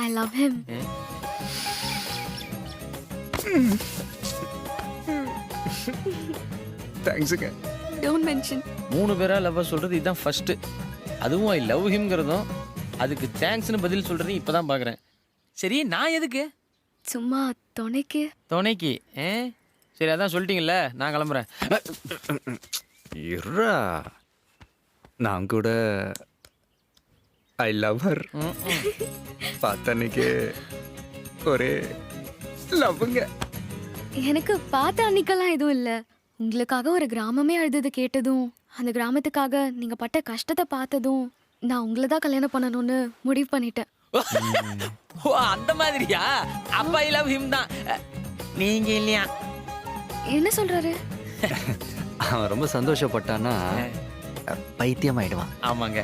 ஐ love him. தேங்க்ஸுங்க. Don't mention. 3 பேரா love சொல்றது இதுதான் ஃபர்ஸ்ட். அதுவும் ஐ லவ் ஹிம்ங்கிறதும் அதுக்கு தேங்க்ஸ்னு பதில் சொல்றது இப்பதான் பாக்குறேன். சரி நான் எதுக்கு சும்மா துணைக்கு. துணைக்கு? சரி அதான் சொல்லிட்டீங்கல்ல, நான் கிளம்புறேன். இருடா, நான் கூட ஐ லவ் ஹர் பார்த்தன்னைக்கு ஒரே லவ்வுங்க. எனக்கு பார்த்த அன்னைக்கெல்லாம் எதுவும் இல்லை. உங்களுக்காக ஒரு கிராமமே அழுதது கேட்டதும், அந்த கிராமத்துக்காக நீங்க பட்ட கஷ்டத்தை பார்த்ததும், நான் உங்களை தான் கல்யாணம் பண்ணணும்னு முடிவு பண்ணிட்டேன். ஓ அந்த மாதிரியா? அப்ப ஐ லவ் ஹிம் தான். நீங்க இல்லையா? என்ன சொல்றாரு? அவன் ரொம்ப சந்தோஷப்பட்டான்னா பைத்தியம் ஆயிடுவான். ஆமாங்க.